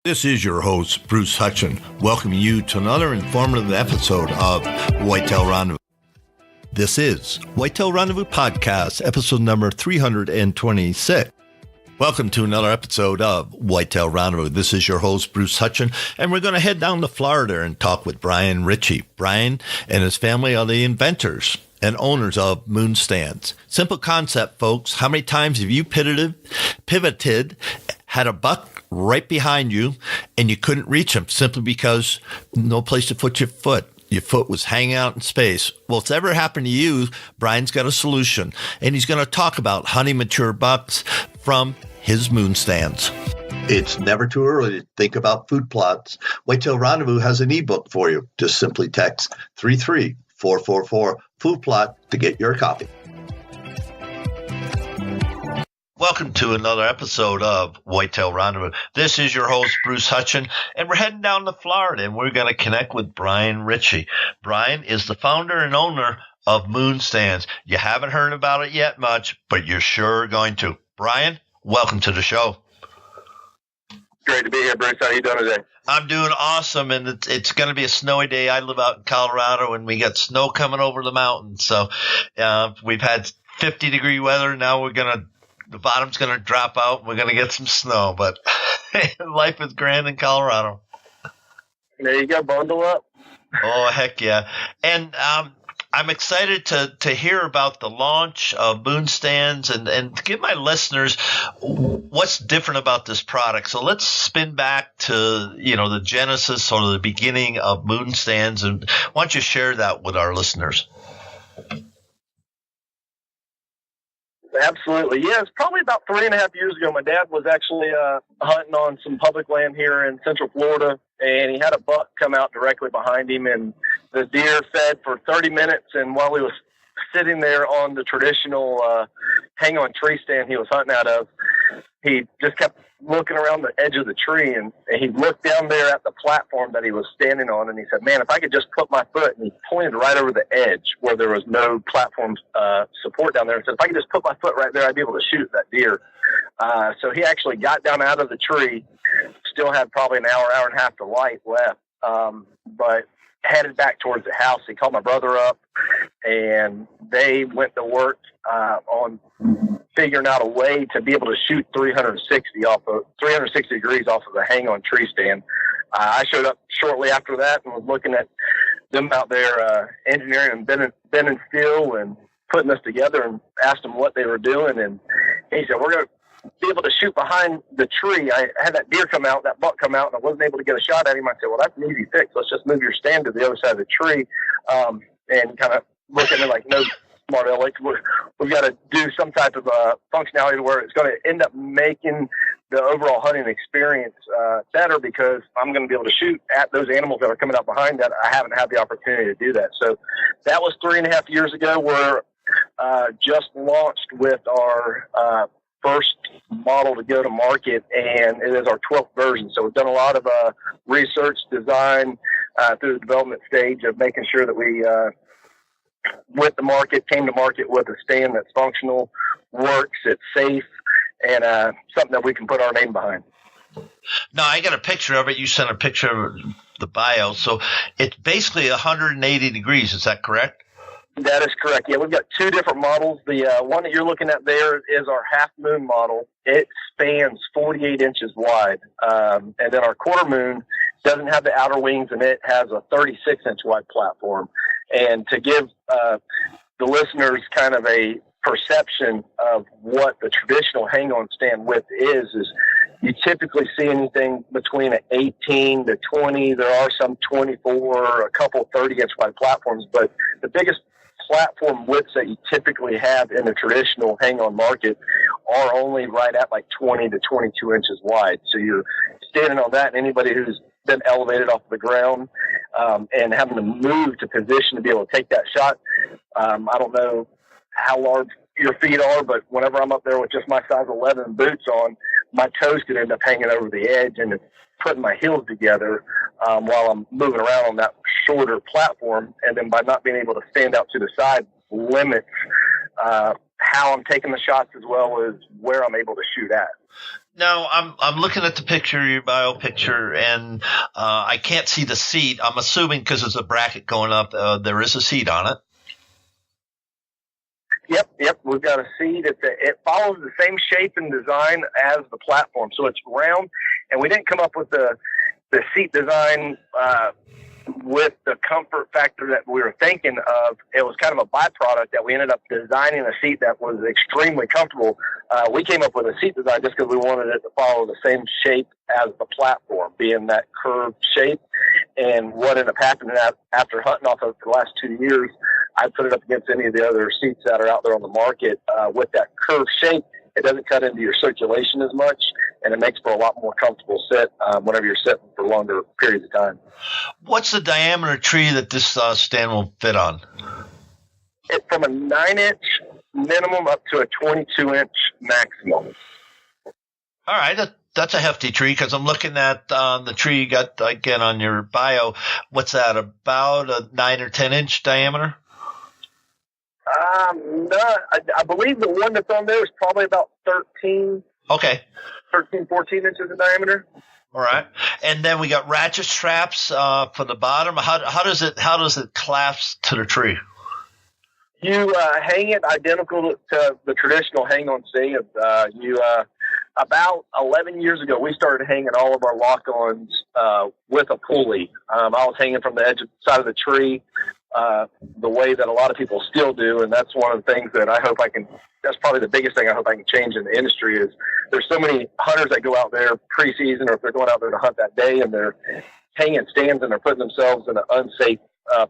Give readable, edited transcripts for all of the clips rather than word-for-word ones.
This is your host, Bruce Hutchin, welcoming you to another informative episode of Whitetail Rendezvous. This is Whitetail Rendezvous Podcast, episode number 326. Welcome to another episode of Whitetail Rendezvous. This is your host, Bruce Hutchin, and we're going to head down to Florida and talk with Bryan Richey. Bryan and his family are the inventors and owners of Moon Stands. Simple concept, folks. How many times have you pivoted, had a buck right behind you, and you couldn't reach him simply because no place to put your foot? Your foot was hanging out in space. Well, if it's ever happened to you, Bryan's got a solution, and he's going to talk about hunting mature bucks from his Moon Stands. It's never too early to think about food plots. Whitetail Rendezvous has an ebook for you. Just simply text 33444 food plot to get your copy. Welcome to another episode of Whitetail Rendezvous. This is your host, Bruce Hutchin, and we're heading down to Florida, and we're going to connect with Bryan Richey. Bryan is the founder and owner of Moon Stands. You haven't heard about it yet much, but you're sure going to. Bryan, welcome to the show. Great to be here, Bruce. How are you doing today? I'm doing awesome, and it's going to be a snowy day. I live out in Colorado, and we got snow coming over the mountains. So we've had 50-degree weather. Now the bottom's going to drop out. We're going to get some snow, but life is grand in Colorado. There you go. Bundle up. Oh, heck yeah. And I'm excited to hear about the launch of Moon Stands and to give my listeners what's different about this product. So let's spin back to, the genesis or the beginning of Moon Stands. And why don't you share that with our listeners? Absolutely. Yeah, it's probably about 3.5 years ago. My dad was actually hunting on some public land here in Central Florida, and he had a buck come out directly behind him, and the deer fed for 30 minutes, and while he was sitting there on the traditional hang-on tree stand he was hunting out of, he just kept looking around the edge of the tree, and he looked down there at the platform that he was standing on, and he said, man, if I could just put my foot, and he pointed right over the edge where there was no platform support down there, and said, if I could just put my foot right there, I'd be able to shoot that deer. So he actually got down out of the tree, still had probably an hour and a half to light left, but headed back towards the house. He called my brother up, and they went to work on figuring out a way to be able to shoot 360 degrees off of a hang-on tree stand. I showed up shortly after that and was looking at them out there engineering and bending steel and putting this together, and asked them what they were doing. And he said, we're going to be able to shoot behind the tree. I had that deer come out, that buck come out, and I wasn't able to get a shot at him. I said, well, that's an easy fix. Let's just move your stand to the other side of the tree, and kind of look at me like, no, smart Alex, we've got to do some type of functionality to where it's going to end up making the overall hunting experience better, because I'm going to be able to shoot at those animals that are coming up behind that. I haven't had the opportunity to do that. So that was 3.5 years ago. We're just launched with our first model to go to market, and it is our 12th version. So we've done a lot of research, design through the development stage of making sure that we came to market with a stand that's functional, works, it's safe, and something that we can put our name behind. No, I got a picture of it. You sent a picture of the bio. So it's basically 180 degrees. Is that correct? That is correct. Yeah, we've got two different models. The one that you're looking at there is our half moon model. It spans 48 inches wide. And then our quarter moon doesn't have the outer wings, and it has a 36-inch wide platform. And to give the listeners kind of a perception of what the traditional hang-on stand width is you typically see anything between an 18 to 20. There are some 24, a couple 30-inch wide platforms, but the biggest platform widths that you typically have in the traditional hang-on market are only right at like 20 to 22 inches wide. So you're standing on that, and anybody who's been elevated off the ground and having to move to position to be able to take that shot, I don't know how large your feet are, but whenever I'm up there with just my size 11 boots on, my toes could end up hanging over the edge and it's putting my heels together while I'm moving around on that shorter platform. And then by not being able to stand out to the side limits how I'm taking the shots as well as where I'm able to shoot at. Now I'm looking at the picture, your bio picture, and I can't see the seat. I'm assuming because there's a bracket going up, there is a seat on it. Yep. We've got a seat. It follows the same shape and design as the platform, so it's round. And we didn't come up with the seat design with the comfort factor that we were thinking of. It was kind of a byproduct that we ended up designing a seat that was extremely comfortable. We came up with a seat design just because we wanted it to follow the same shape as the platform, being that curved shape. And what ended up happening after hunting off of the last 2 years, I put it up against any of the other seats that are out there on the market. With that curved shape, it doesn't cut into your circulation as much, and it makes for a lot more comfortable sit whenever you're sitting for longer periods of time. What's the diameter tree that this stand will fit on? It's from a 9-inch minimum up to a 22-inch maximum. All right, that's a hefty tree, because I'm looking at the tree you got, again, on your bio. What's that, about a 9 or 10-inch diameter? No, I believe the one that's on there is probably about 13. Okay. 13, 14 inches in diameter. All right. And then we got ratchet straps for the bottom. How does it clasp to the tree? You hang it identical to the traditional hang-on stand. About 11 years ago, we started hanging all of our lock-ons with a pulley. I was hanging from the side of the tree the way that a lot of people still do, and that's one of the things that that's probably the biggest thing I hope I can change in the industry. Is there's so many hunters that go out there preseason, or if they're going out there to hunt that day, and they're hanging stands and they're putting themselves in an unsafe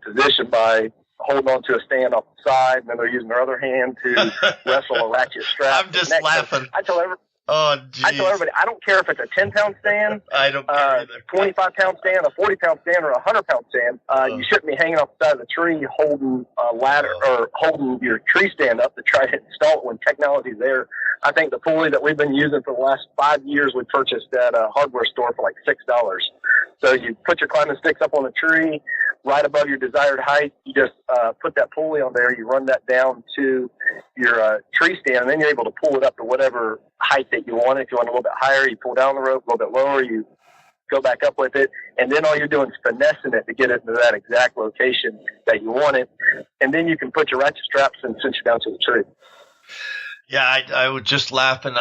position by holding on to a stand off the side, and then they're using their other hand to wrestle a ratchet strap. I'm just laughing. I tell everybody, I don't care if it's a 10-pound stand, I don't care either. 25-pound stand, a 40-pound stand, or a 100-pound stand. You shouldn't be hanging off the side of the tree holding a ladder or holding your tree stand up to try to install it when technology's there. I think the pulley that we've been using for the last 5 years, we purchased at a hardware store for like $6. So you put your climbing sticks up on the tree, right above your desired height. You just put that pulley on there. You run that down to your tree stand, and then you're able to pull it up to whatever height that you want. If you want a little bit higher, you pull down the rope. A little bit lower, you go back up with it. And then all you're doing is finessing it to get it into that exact location that you want it. And then you can put your ratchet straps and cinch it down to the tree. Yeah, I was just laughing.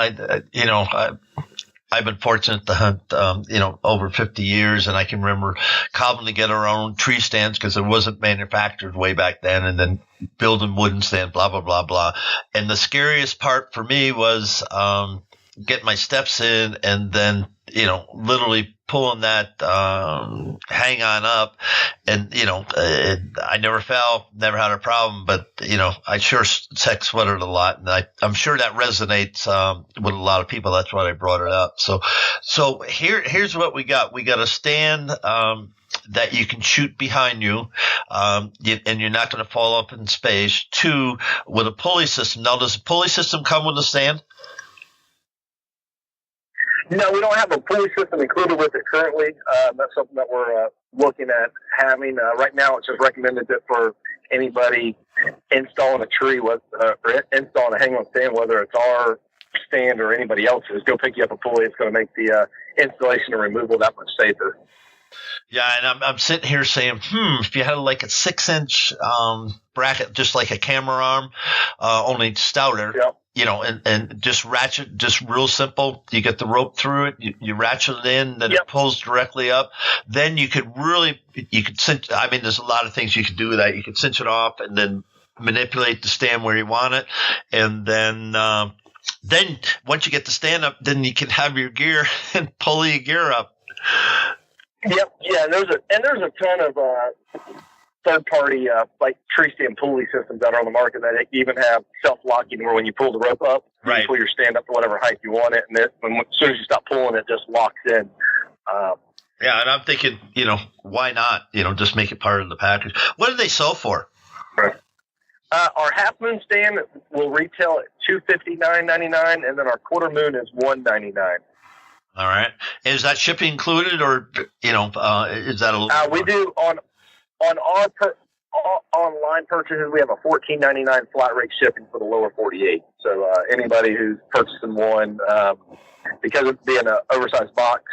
I've been fortunate to hunt, over 50 years, and I can remember cobbling together our own tree stands because it wasn't manufactured way back then, and then building wooden stands, blah, blah, blah, blah. And the scariest part for me was getting my steps in and then, literally pulling that hang on up. And, I never fell, never had a problem, but, I sure tech sweated a lot. And I'm sure that resonates with a lot of people. That's why I brought it up. So here's what we got. We got a stand that you can shoot behind you, and you're not going to fall up in space. 2, with a pulley system. Now, does the pulley system come with the stand? No, we don't have a pulley system included with it currently. That's something that we're looking at having. Right now, it's just recommended that for anybody installing a tree or installing a hang-on stand, whether it's our stand or anybody else's, go pick you up a pulley. It's going to make the installation and removal that much safer. Yeah, and I'm sitting here saying, if you had like a 6-inch bracket, just like a camera arm, only stouter. Yep. And just ratchet, just real simple. You get the rope through it, you ratchet it in, then It pulls directly up. Then you could cinch. I mean, there's a lot of things you could do with that. You could cinch it off and then manipulate the stand where you want it. And then once you get the stand up, then you can have your gear and pull your gear up. Yep. Yeah. There's a ton of third-party like tree stand pulley systems that are on the market that even have self-locking, where when you pull the rope up, you can pull your stand up to whatever height you want it, and as soon as you stop pulling, it just locks in. Yeah, and I'm thinking, why not? Just make it part of the package. What do they sell for? Right. Our half moon stand will retail at $259.99, and then our quarter moon is $199. All right. Is that shipping included, or is that a little? We do on Online purchases, we have a $14.99 flat rate shipping for the lower 48. So anybody who's purchasing one, because of being an oversized box,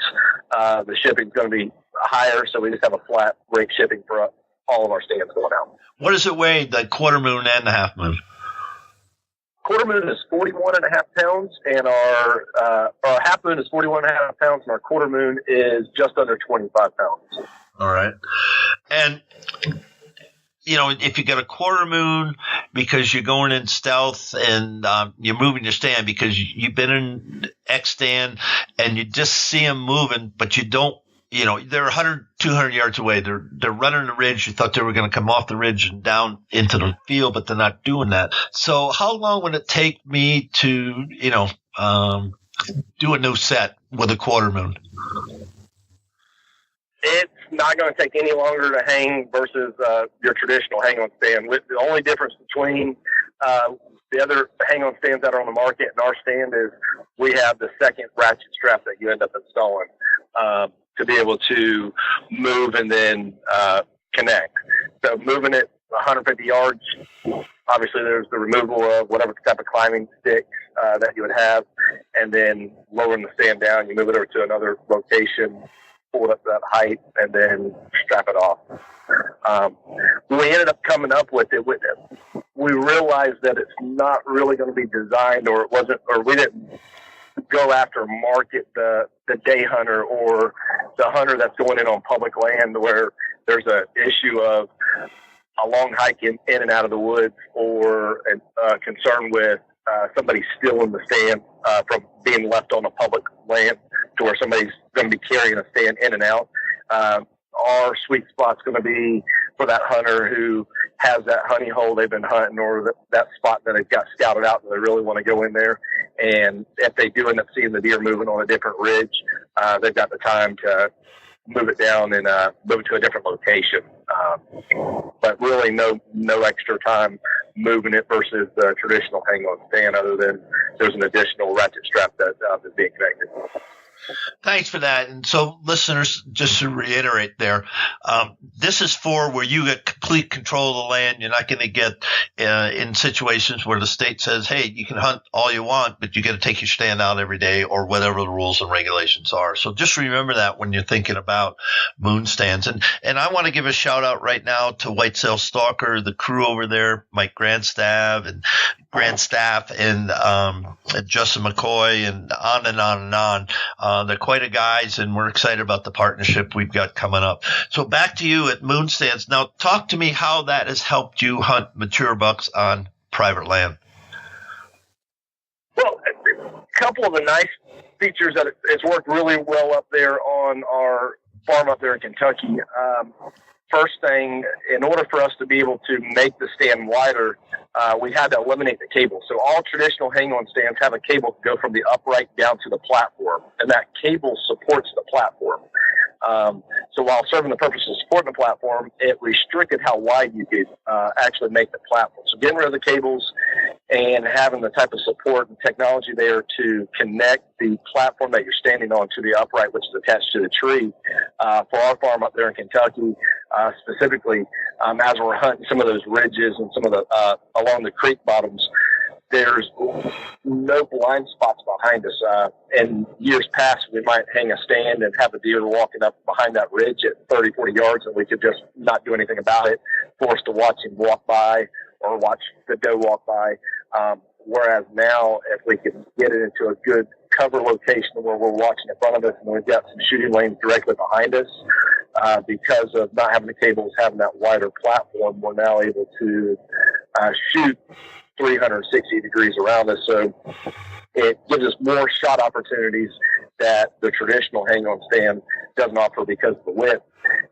the shipping is going to be higher. So we just have a flat rate shipping for all of our stands going out. What does it weigh, the quarter moon and the half moon? Quarter moon is 41.5 pounds, and our half moon is 41.5 pounds, and our quarter moon is just under 25 pounds. All right. And, you know, if you got a quarter moon because you're going in stealth and you're moving your stand because you've been in X stand and you just see them moving, but you don't, you know, they're 100, 200 yards away. They're running the ridge. You thought they were going to come off the ridge and down into the field, but they're not doing that. So how long would it take me to, you know, do a new set with a quarter moon? It's not going to take any longer to hang versus your traditional hang-on stand. The only difference between the other hang-on stands that are on the market and our stand is we have the second ratchet strap that you end up installing to be able to move and then connect. So moving it 150 yards, obviously there's the removal of whatever type of climbing sticks that you would have, and then lowering the stand down, you move it over to another location, pull it up to that height, and then strap it off. When we ended up coming up with it, we realized that it's not really going to be designed, or it wasn't, or we didn't go after market the day hunter or the hunter that's going in on public land where there's a issue of a long hike in and out of the woods, or a concern with somebody stealing the stand from being left on a public land to where somebody's going to be carrying a stand in and out. Our sweet spot's going to be for that hunter who has that honey hole they've been hunting, or that spot that they've got scouted out and they really want to go in there. And if they do end up seeing the deer moving on a different ridge, they've got the time to move it down and move it to a different location. But really no extra time moving it versus the traditional hang-on stand, other than there's an additional ratchet strap that is being connected. Thanks for that. And so, listeners, just to reiterate there, this is for where you get complete control of the land. You're not going to get in situations where the state says, hey, you can hunt all you want, but you got to take your stand out every day, or whatever the rules and regulations are. So just remember that when you're thinking about moon stands. And I want to give a shout out right now to Whitetail Stalker, the crew over there, Mike Grandstaff and Justin McCoy, and on and on and on. They're quite a guys, and we're excited about the partnership we've got coming up. So back to you at Moon Stands. Now, talk to me how that has helped you hunt mature bucks on private land. Well, a couple of the nice features that it's worked really well up there on our farm up there in Kentucky. First thing, in order for us to be able to make the stand wider, we had to eliminate the cable. So all traditional hang-on stands have a cable to go from the upright down to the platform, and that cable supports the platform. So while serving the purpose of supporting the platform, it restricted how wide you could actually make the platform. So getting rid of the cables and having the type of support and technology there to connect the platform that you're standing on to the upright, which is attached to the tree, for our farm up there in Kentucky, specifically, as we're hunting some of those ridges and some of the along the creek bottoms, there's no blind spots behind us. In years past, we might hang a stand and have a deer walking up behind that ridge at 30, 40 yards, and we could just not do anything about it, forced to watch him walk by or watch the doe walk by. Whereas now, if we can get it into a good cover location where we're watching in front of us and we've got some shooting lanes directly behind us, because of not having the cables, having that wider platform, we're now able to shoot 360 degrees around us. So it gives us more shot opportunities that the traditional hang-on stand doesn't offer because of the width.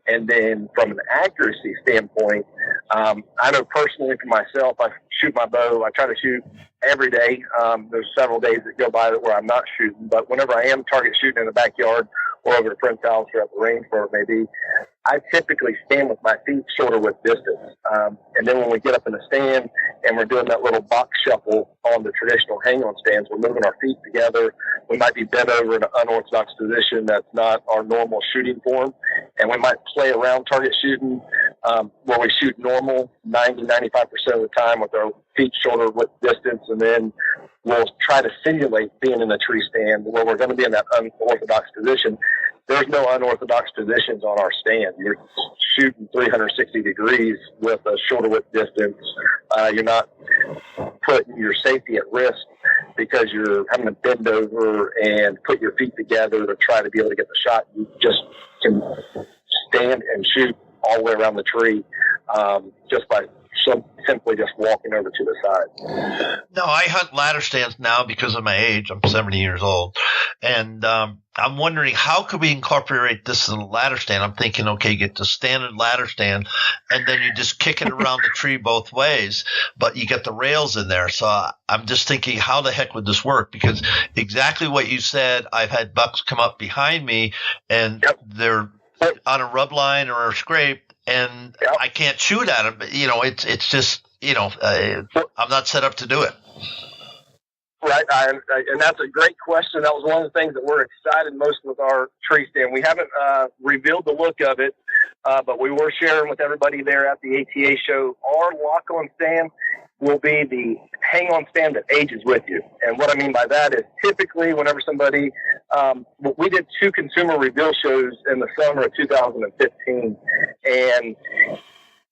And then from an accuracy standpoint, I know personally for myself, I shoot my bow. I try to shoot every day. There's several days that go by where I'm not shooting, but whenever I am target shooting in the backyard or over at a friend's house or at the range, where it may be, I typically stand with my feet shoulder width distance. And then when we get up in the stand and we're doing that little box shuffle on the traditional hang-on stands, we're moving our feet together. We might be bent over in an unorthodox position that's not our normal shooting form, and we might play around target shooting where we shoot normal 90-95% of the time with our feet shoulder width distance, and then we'll try to simulate being in a tree stand where we're going to be in that unorthodox position. There's no unorthodox positions on our stand. You're shooting 360 degrees with a shoulder width distance. You're not putting your safety at risk because you're having to bend over and put your feet together to try to be able to get the shot. You just can stand and shoot all the way around the tree just by simply just walking over to the side. No, I hunt ladder stands now because of my age. I'm 70 years old. And I'm wondering, how could we incorporate this in a ladder stand? I'm thinking, okay, get the standard ladder stand, and then you just kick it around the tree both ways, but you get the rails in there. So I'm just thinking, how the heck would this work? Because exactly what you said, I've had bucks come up behind me, and they're on a rub line or a scrape, and I can't shoot at them. You know, it's just, you know, I'm not set up to do it. Right, and that's a great question. That was one of the things that we're excited most with our tree stand. We haven't revealed the look of it, but we were sharing with everybody there at the ATA show. Our lock-on stand will be the hang-on stand that ages with you. And what I mean by that is typically whenever somebody we did 2 consumer reveal shows in the summer of 2015, and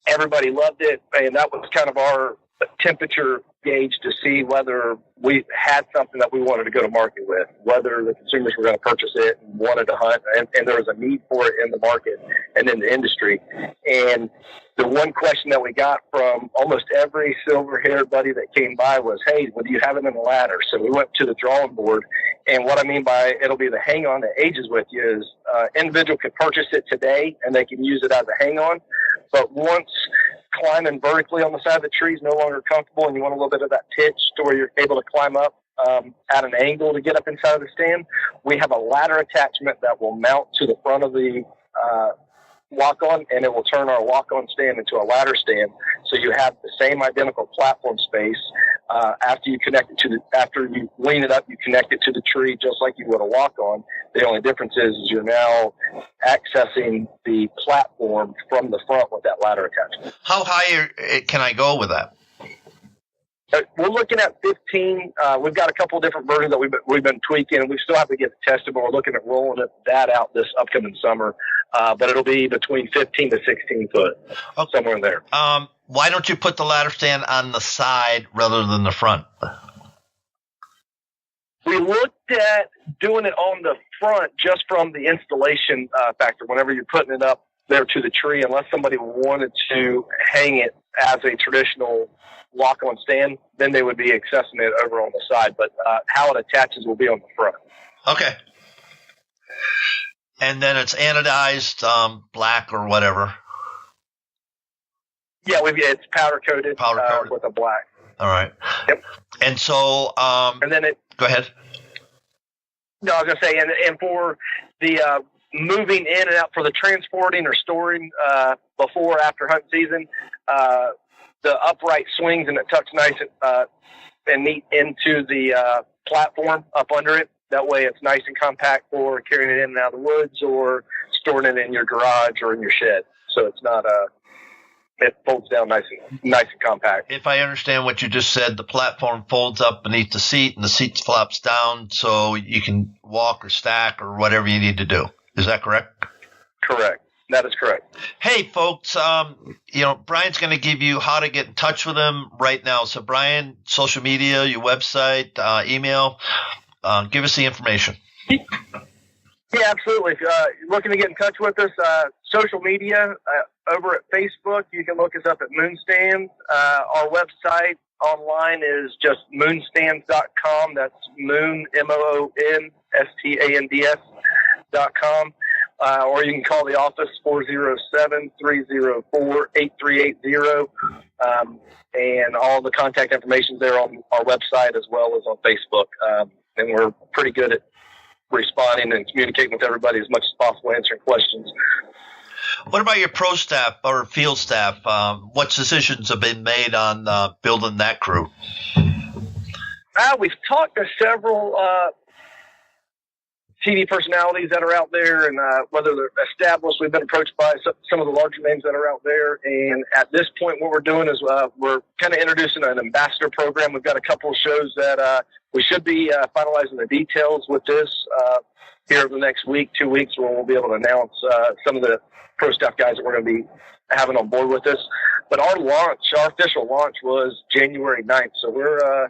everybody loved it, and that was kind of our temperature gauge to see whether we had something that we wanted to go to market with, whether the consumers were going to purchase it and wanted to hunt, and there was a need for it in the market and in the industry. And the one question that we got from almost every silver-haired buddy that came by was, hey, well, do you have it in the ladder? So we went to the drawing board, and what I mean by it'll be the hang-on that ages with you is individual can purchase it today, and they can use it as a hang-on, but once climbing vertically on the side of the tree is no longer comfortable and you want a little bit of that pitch to where you're able to climb up at an angle to get up inside of the stand, we have a ladder attachment that will mount to the front of the lock-on, and it will turn our lock-on stand into a ladder stand. So you have the same identical platform space. After you lean it up, you connect it to the tree just like you would a lock-on. The only difference is you're now accessing the platform from the front with that ladder attachment. How high can I go with that? We're looking at 15. We've got a couple of different versions that we've been tweaking. We still have to get it tested, but we're looking at rolling that out this upcoming summer. But it'll be between 15 to 16 foot, somewhere in there. Why don't you put the ladder stand on the side rather than the front? We looked at doing it on the front just from the installation factor. Whenever you're putting it up there to the tree, unless somebody wanted to hang it as a traditional lock-on stand, then they would be accessing it over on the side. But how it attaches will be on the front. Okay. And then it's anodized black or whatever. Yeah, it's powder coated with a black. All right. Yep. And so, and then go ahead. No, I was going to say, and for the moving in and out for the transporting or storing before or after hunt season, the upright swings and it tucks nice and neat into the platform up under it. That way it's nice and compact for carrying it in and out of the woods or storing it in your garage or in your shed. So it's not it folds down nice and compact. If I understand what you just said, the platform folds up beneath the seat and the seat flops down so you can walk or stack or whatever you need to do. Is that correct? Correct. That is correct. Hey, folks, Bryan's going to give you how to get in touch with him right now. So, Bryan, social media, your website, email, give us the information. Yeah, absolutely. If you're looking to get in touch with us, social media, over at Facebook, you can look us up at Moon Stands. Our website online is just moonstands.com. That's moon, MOONSTANDS.com. Or you can call the office 407-304-8380. And all the contact information is there on our website as well as on Facebook. And we're pretty good at responding and communicating with everybody as much as possible, answering questions. What about your pro staff or field staff? What decisions have been made on building that crew? We've talked to several TV personalities that are out there, and whether they're established. We've been approached by some of the larger names that are out there. And at this point, what we're doing is we're kind of introducing an ambassador program. We've got a couple of shows that we should be finalizing the details with this here over the next week, 2 weeks, where we'll be able to announce some of the pro staff guys that we're going to be having on board with us. But our official launch was January 9th. So we're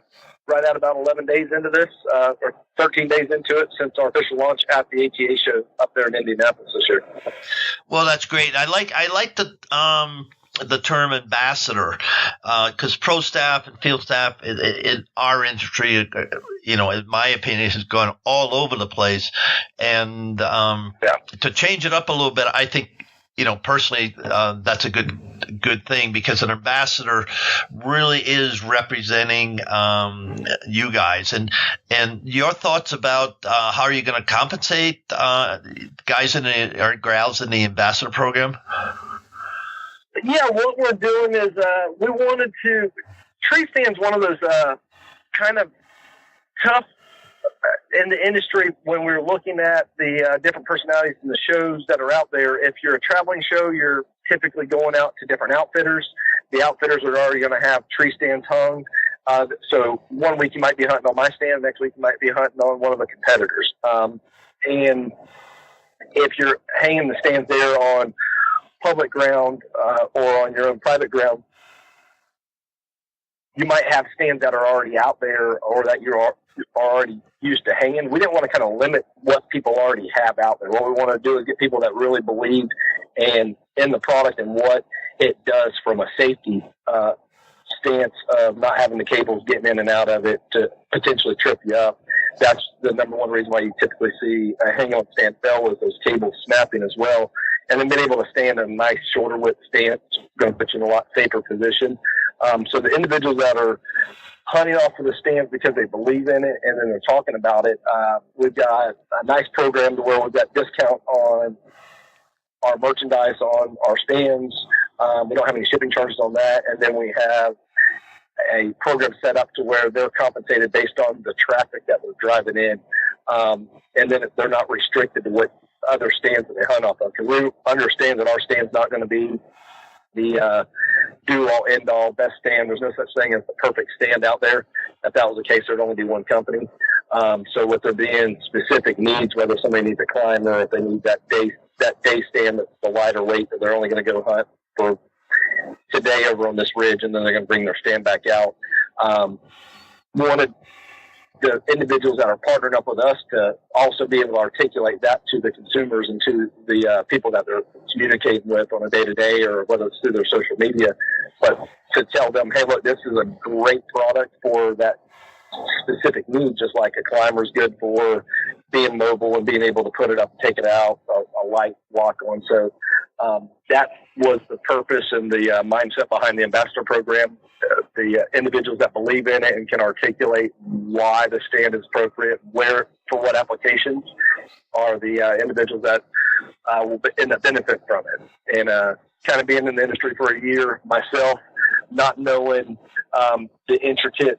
right at about 11 days into this, or 13 days into it since our official launch at the ATA show up there in Indianapolis this year. Well, that's great. I like the term ambassador, because pro staff and field staff in our industry, in my opinion, has gone all over the place. And to change it up a little bit, I think, personally, that's a good thing, because an ambassador really is representing you guys. And your thoughts about how are you going to compensate guys or gals in the ambassador program? Yeah, what we're doing is we wanted to – tree stand's one of those kind of tough in the industry when we're looking at the different personalities and the shows that are out there. If you're a traveling show, you're typically going out to different outfitters. The outfitters are already going to have tree stands hung. So 1 week you might be hunting on my stand, next week you might be hunting on one of the competitors. And if you're hanging the stands there on public ground or on your own private ground, you might have stands that are already out there or that you're already used to hanging. We didn't want to kind of limit what people already have out there. What we want to do is get people that really believe in the product and what it does from a safety stance of not having the cables getting in and out of it to potentially trip you up. That's the number one reason why you typically see a hang-on stand fail, with those cables snapping as well. And then being able to stand in a nice shorter width stance is going to put you in a lot safer position. So the individuals that are hunting off of the stands because they believe in it and then they're talking about it, we've got a nice program to where we've got discount on our merchandise on our stands. We don't have any shipping charges on that. And then we have a program set up to where they're compensated based on the traffic that they're driving in. And then they're not restricted to what other stands that they hunt off of, because we understand that our stand's not going to be the do-all, end-all, best stand. There's no such thing as the perfect stand out there. If that was the case, there'd only be one company. So with there being specific needs, whether somebody needs a climber, if they need that day stand that's the lighter weight that they're only going to go hunt for today over on this ridge, and then they're going to bring their stand back out. We wanted the individuals that are partnering up with us to also be able to articulate that to the consumers and to the people that they're communicating with on a day-to-day, or whether it's through their social media, but to tell them, hey, look, this is a great product for that specific need, just like a climber is good for being mobile and being able to put it up, take it out, a light walk on. So that was the purpose and the mindset behind the ambassador program. The individuals that believe in it and can articulate why the stand is appropriate, where, for what applications, are the individuals that will end up benefit from it. And kind of being in the industry for a year myself, not knowing the intricacies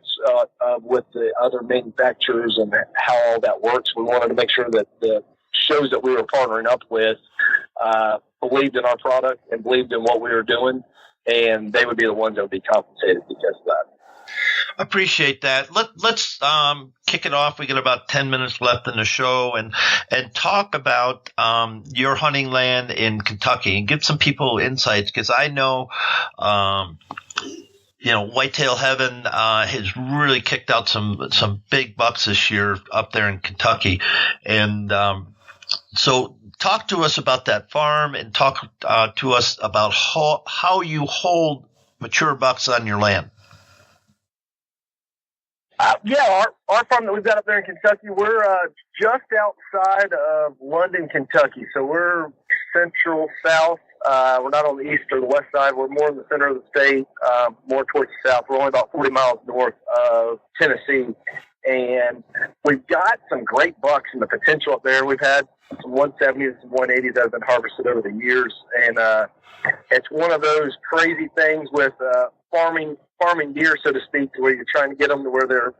with the other manufacturers and how all that works, we wanted to make sure that the shows that we were partnering up with believed in our product and believed in what we were doing, and they would be the ones that would be compensated because of that. Appreciate that. Let's kick it off. We got about 10 minutes left in the show, and talk about your hunting land in Kentucky and give some people insights, because I know Whitetail Heaven has really kicked out some big bucks this year up there in Kentucky, and so talk to us about that farm, and talk to us about how you hold mature bucks on your land. Our farm that we've got up there in Kentucky, we're just outside of London, Kentucky. So we're central south. We're not on the east or the west side. We're more in the center of the state, more towards the south. We're only about 40 miles north of Tennessee. And we've got some great bucks and the potential up there. We've had some 170s, some 180s that have been harvested over the years. And it's one of those crazy things with farming deer, so to speak, where you're trying to get them to where they're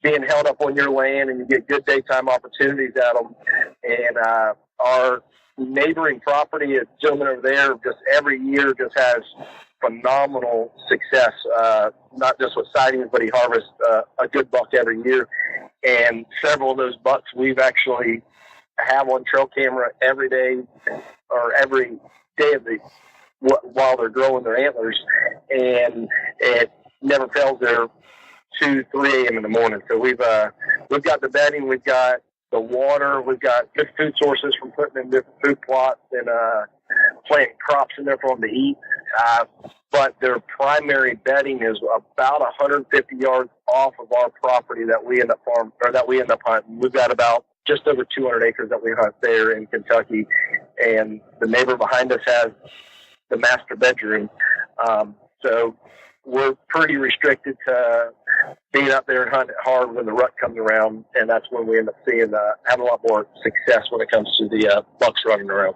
being held up on your land, and you get good daytime opportunities at them. And our neighboring property, a gentleman over there, just every year just has phenomenal success, not just with sightings, but he harvests a good buck every year. And several of those bucks we've actually have on trail camera every day or every day of the while they're growing their antlers, and it never fails. They're 2, 3 a.m. in the morning. So we've got the bedding, we've got the water, we've got good food sources from putting in different food plots and planting crops in there for them to eat. But their primary bedding is about 150 yards off of our property that we end up hunting. We've got about just over 200 acres that we hunt there in Kentucky, and the neighbor behind us has the master bedroom. So we're pretty restricted to being up there and hunting hard when the rut comes around, and that's when we end up seeing having a lot more success when it comes to the bucks running around.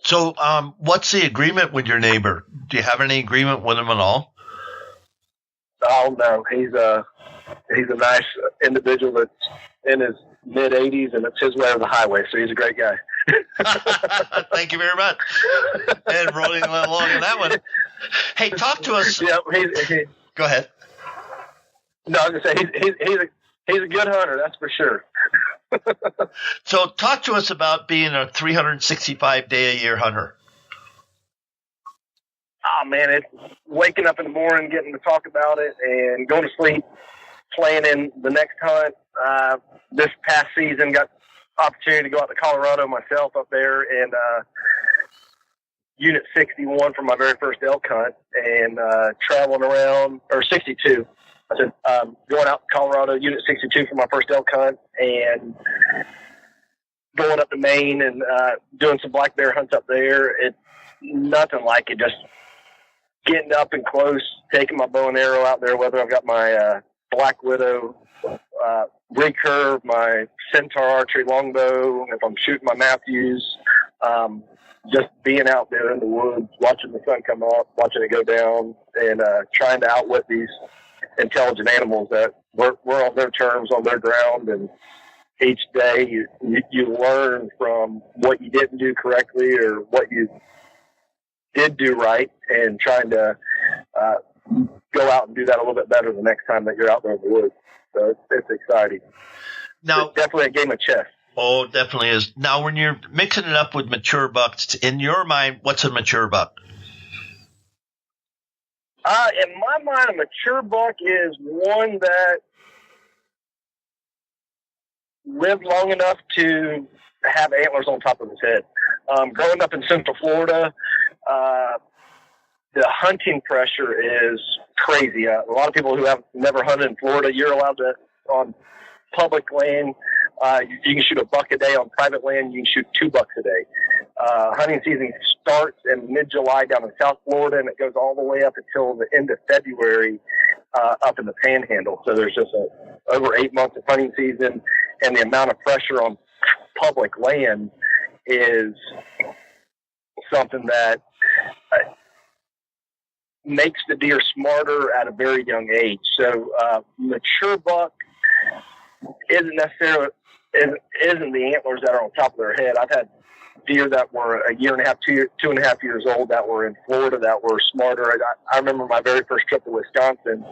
So what's the agreement with your neighbor? Do you have any agreement with him at all? Oh, no. He's a nice individual that's in his mid-80s, and it's his way or the highway, so he's a great guy. Thank you very much. And rolling along on that one. Hey, talk to us. Yeah, Go ahead. No, I was going to say, he's a good hunter, that's for sure. So talk to us about being a 365-day-a-year hunter. Oh, man, it's waking up in the morning, getting to talk about it, and going to sleep, planning the next hunt. This past season, got opportunity to go out to Colorado myself up there and Unit 61 for my very first elk hunt, and traveling around, or 62. I said, going out to Colorado, Unit 62 for my first elk hunt, and going up to Maine and doing some black bear hunts up there. It's nothing like it, just getting up and close, taking my bow and arrow out there, whether I've got my Black Widow recurve, my Centaur archery longbow, if I'm shooting my Matthews, just being out there in the woods, watching the sun come up, watching it go down, and trying to outwit these intelligent animals that we're on their terms, on their ground. And each day you learn from what you didn't do correctly or what you did do right, and trying to go out and do that a little bit better the next time that you're out there in the woods. So it's exciting. Now, it's definitely a game of chess. Oh, it definitely is. Now, when you're mixing it up with mature bucks, in your mind, what's a mature buck? In my mind, a mature buck is one that lived long enough to have antlers on top of his head. Growing up in Central Florida, the hunting pressure is crazy. A lot of people who have never hunted in Florida, you're allowed to, on public land, you can shoot a buck a day. On private land, you can shoot 2 bucks a day. Hunting season starts in mid-July down in South Florida, and it goes all the way up until the end of February up in the Panhandle. So there's just over 8 months of hunting season, and the amount of pressure on public land is something that makes the deer smarter at a very young age. So mature buck isn't the antlers that are on top of their head. I've had deer that were a year and a half, 2.5 years old that were in Florida that were smarter. I remember my very first trip to Wisconsin,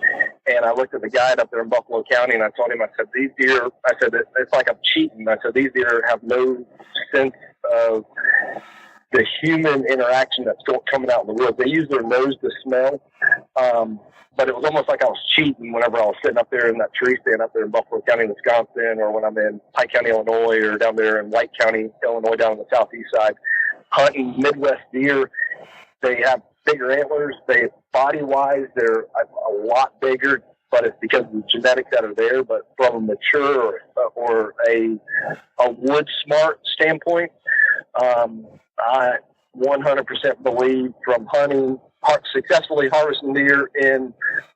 and I looked at the guide up there in Buffalo County, and I told him, I said, these deer, I said, it's like I'm cheating. I said, these deer have no sense of the human interaction that's coming out in the woods. They use their nose to smell, but it was almost like I was cheating whenever I was sitting up there in that tree stand up there in Buffalo County, Wisconsin, or when I'm in Pike County, Illinois, or down there in White County, Illinois, down on the southeast side, hunting Midwest deer. They have bigger antlers. Body-wise, they're a lot bigger, but it's because of the genetics that are there. But from a mature or a wood smart standpoint, I 100% believe from hunting, successfully harvesting deer in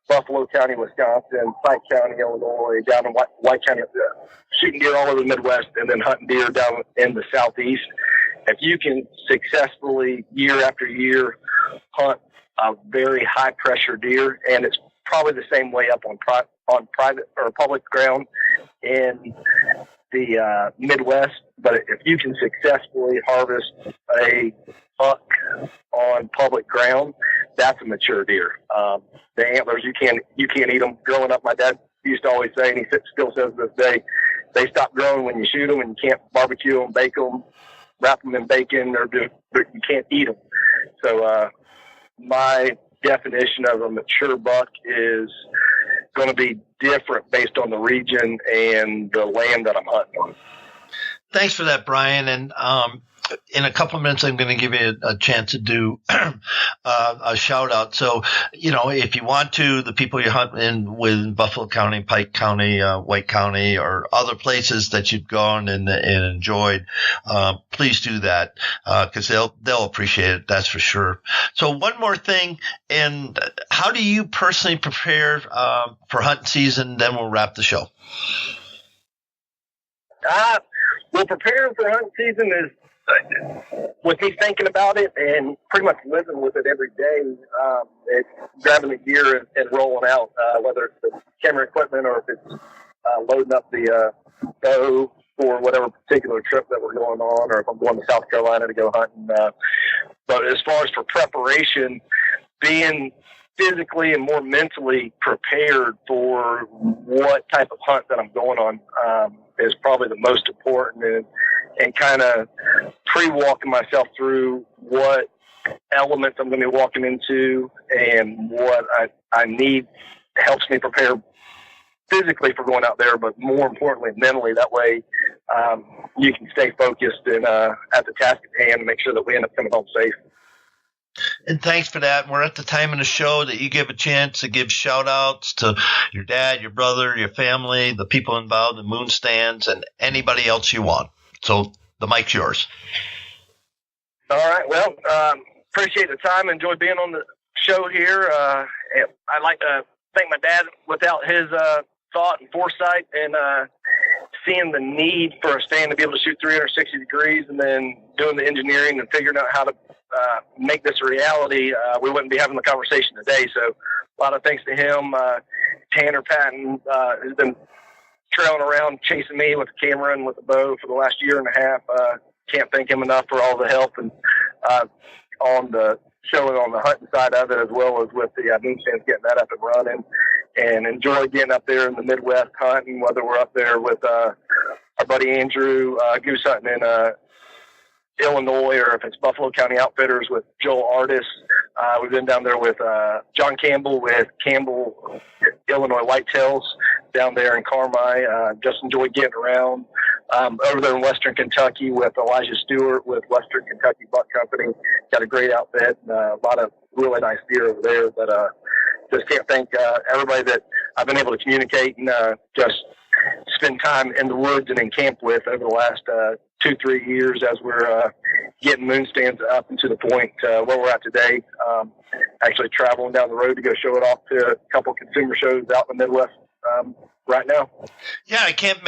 Buffalo County, Wisconsin, Pike County, Illinois, down in White County, shooting deer all over the Midwest, and then hunting deer down in the Southeast. If you can successfully, year after year, hunt a very high-pressure deer, and it's probably the same way up on private or public ground in the Midwest. But if you can successfully harvest a buck on public ground, that's a mature deer. The antlers, you can't eat them. Growing up, my dad used to always say, and he still says to this day, they stop growing when you shoot them, and you can't barbecue them, bake them, wrap them in bacon, or you can't eat them. So my definition of a mature buck is going to be different based on the region and the land that I'm hunting on. Thanks for that, Bryan. And in a couple of minutes, I'm going to give you a chance to do a shout out. So, if you want to, the people you hunt in with Buffalo County, Pike County, White County, or other places that you've gone and enjoyed, please do that because they'll appreciate it. That's for sure. So one more thing, and how do you personally prepare for hunting season? Then we'll wrap the show. Well, preparing for hunting season is with me thinking about it and pretty much living with it every day. It's grabbing the gear and rolling out, whether it's the camera equipment or if it's loading up the bow for whatever particular trip that we're going on, or if I'm going to South Carolina to go hunting. But as far as for preparation, being physically and more mentally prepared for what type of hunt that I'm going on is probably the most important, and kind of pre-walking myself through what elements I'm going to be walking into and what I need helps me prepare physically for going out there, but more importantly, mentally. That way you can stay focused and at the task at hand and make sure that we end up coming home safe. And thanks for that. We're at the time in the show that you give a chance to give shout outs to your dad, your brother, your family, the people involved in Moon Stands, and anybody else you want. So the mic's yours. All right. Well, appreciate the time. Enjoyed being on the show here. I'd like to thank my dad. Without his thought and foresight and seeing the need for a stand to be able to shoot 360 degrees and then doing the engineering and figuring out how to make this a reality, we wouldn't be having the conversation today. So a lot of thanks to him. Tanner Patton has been trailing around chasing me with the camera and with the bow for the last year and a half. Can't thank him enough for all the help and on the showing on the hunting side of it, as well as with the Moon Stands, getting that up and running, and enjoy getting up there in the Midwest hunting, whether we're up there with our buddy Andrew goose hunting in Illinois, or if it's Buffalo County Outfitters with Joel Artis. We've been down there with John Campbell with Campbell Illinois Whitetails down there in Carmi. Just enjoy getting around. Over there in Western Kentucky with Elijah Stewart with Western Kentucky Buck Company. Got a great outfit and a lot of really nice deer over there. But just can't thank everybody that I've been able to communicate and just spend time in the woods and in camp with over the last 2-3 years as we're getting Moon Stands up and to the point where we're at today. Actually traveling down the road to go show it off to a couple consumer shows out in the Midwest right now. Yeah, I can't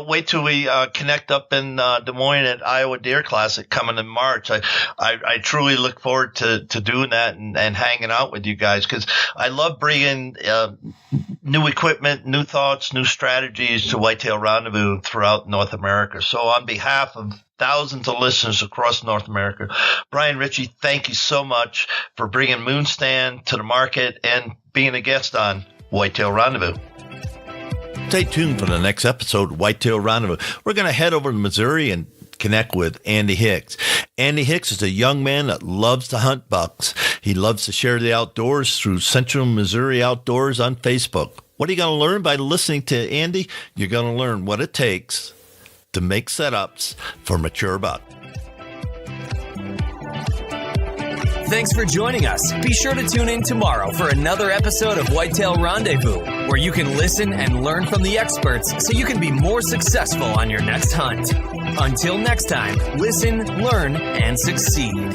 wait till we connect up in Des Moines at Iowa Deer Classic coming in March. I truly look forward to doing that and hanging out with you guys, because I love bringing new equipment, new thoughts, new strategies to Whitetail Rendezvous throughout North America. So on behalf of thousands of listeners across North America, Bryan Richey, thank you so much for bringing Moon Stand to the market and being a guest on Whitetail Rendezvous. Stay tuned for the next episode of Whitetail Rendezvous. We're going to head over to Missouri and connect with Andy Hicks. Andy Hicks is a young man that loves to hunt bucks. He loves to share the outdoors through Central Missouri Outdoors on Facebook. What are you going to learn by listening to Andy? You're going to learn what it takes to make setups for mature buck. Thanks for joining us. Be sure to tune in tomorrow for another episode of Whitetail Rendezvous, where you can listen and learn from the experts so you can be more successful on your next hunt. Until next time, listen, learn, and succeed.